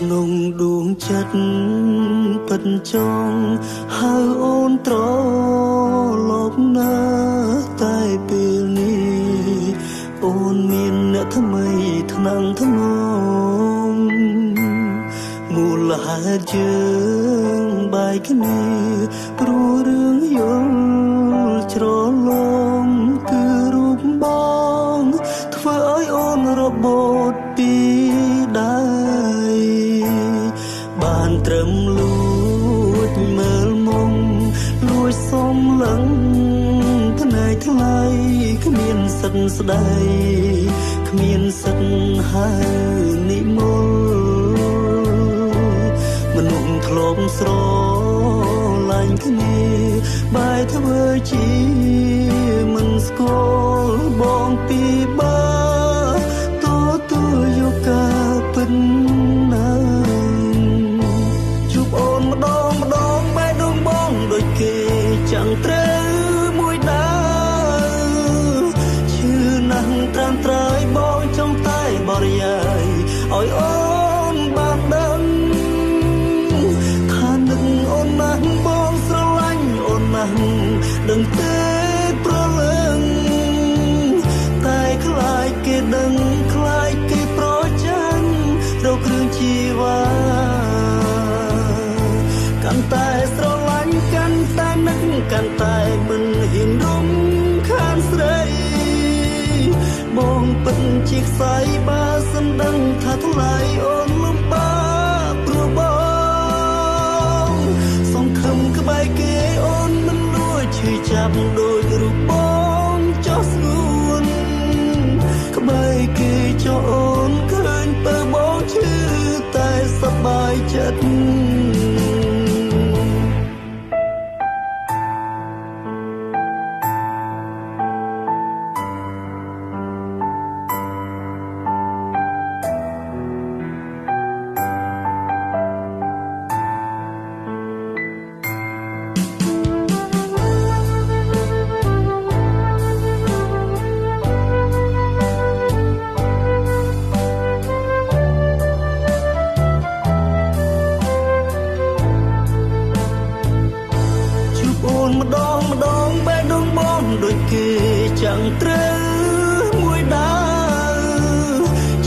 ក្នុងដួងចិត្តពិតចង់ហៅអូនត្រឡប់ណាតែពេលនេះអូនមានអ្នកថ្មីថ្នាំងថ្នមមូលហេតុយើងបែកគ្នាព្រោះរឿងយល់ច្រឡំគឺរូបបងធ្វើឲ្យអូនរបូតពីដៃបានត្រឹមលួចមើលមុំលួចសុំលឹងភ្នែកថ្លៃគ្មានសិទ្ធស្ដីគ្មានសិទ្ធហៅនិមលមនុស្សធ្លាប់ស្រឡាញ់គ្នាបែរធ្វើជាមិនស្គាល់បងពីបាតទូយកការពិតណាជួបអូនម្ដងបែរដងបងដូចគេchẳngត្រូវមួយដើឈឺណាស់ត្រាំត្រើយបងចង់តែបរិយាយឲ្យអូនបានដឹងថានឹកអូនណាស់បងស្រឡាញ់អូនណាស់ដឹងទេប្រលឹងតែខ្លាចគេដឹងខ្លាចគេប្រចាញ់រកគ្រឿងជីវ៉ាកាន់តែស្រឡាញ់កាន់តែនឹកកាន់តែមិនហ៊ានរំខានស្រីបងពិតជាខ្សែបើសិនដឹងថាថ្លៃអូនលំបាកព្រោះបងសង្ឃឹមក្បែរគេអូនមិនលួចឈឺចាប់ដូចរូបបងចោះស្ងួនក្បែរគេចោះអូនឃើញបើបងឈឺតែសប្បាយចិត្តម្ដងបែរដងបងដូចគេchẳngត្រូវមួយដើ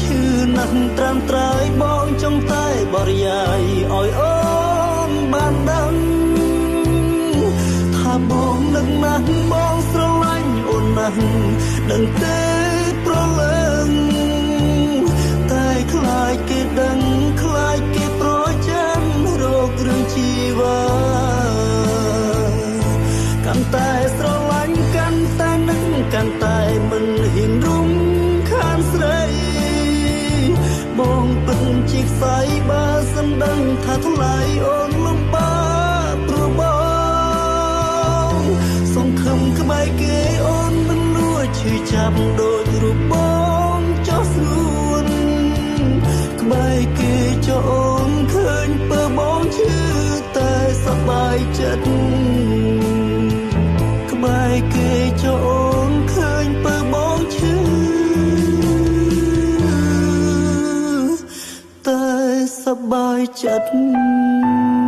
ឈឺណាស់ត្រាំត្រើយបងចង់តែបរិយាយឲ្យអូនបានដឹងថាបងនឹកណាស់បងស្រឡាញ់អូនណាស់ដឹងទេប្រលឹងតែខ្លាចគេដឹងខ្លាចគេប្រចាំរកគ្រឿងជីវ៉ាកាន់តែស្រឡាញ់កាន់តែនឹកកាន់តែមិនហ៊ានរំខានស្រីបងពិតជាខ្សែបើសិនដឹងថាថ្លៃអូនលំបាកព្រោះបងសង្ឃឹមក្បែរគេអូនមិនលួចឈឺចាប់ដូចរូបបងចោះស្ងួនក្បែរគេចោះអូនឃើញបើបងឈឺតែសប្បាយចិត្តបែរគេចោលអូនឃើញបើបងឈឺតែសប្បាយចិត្ត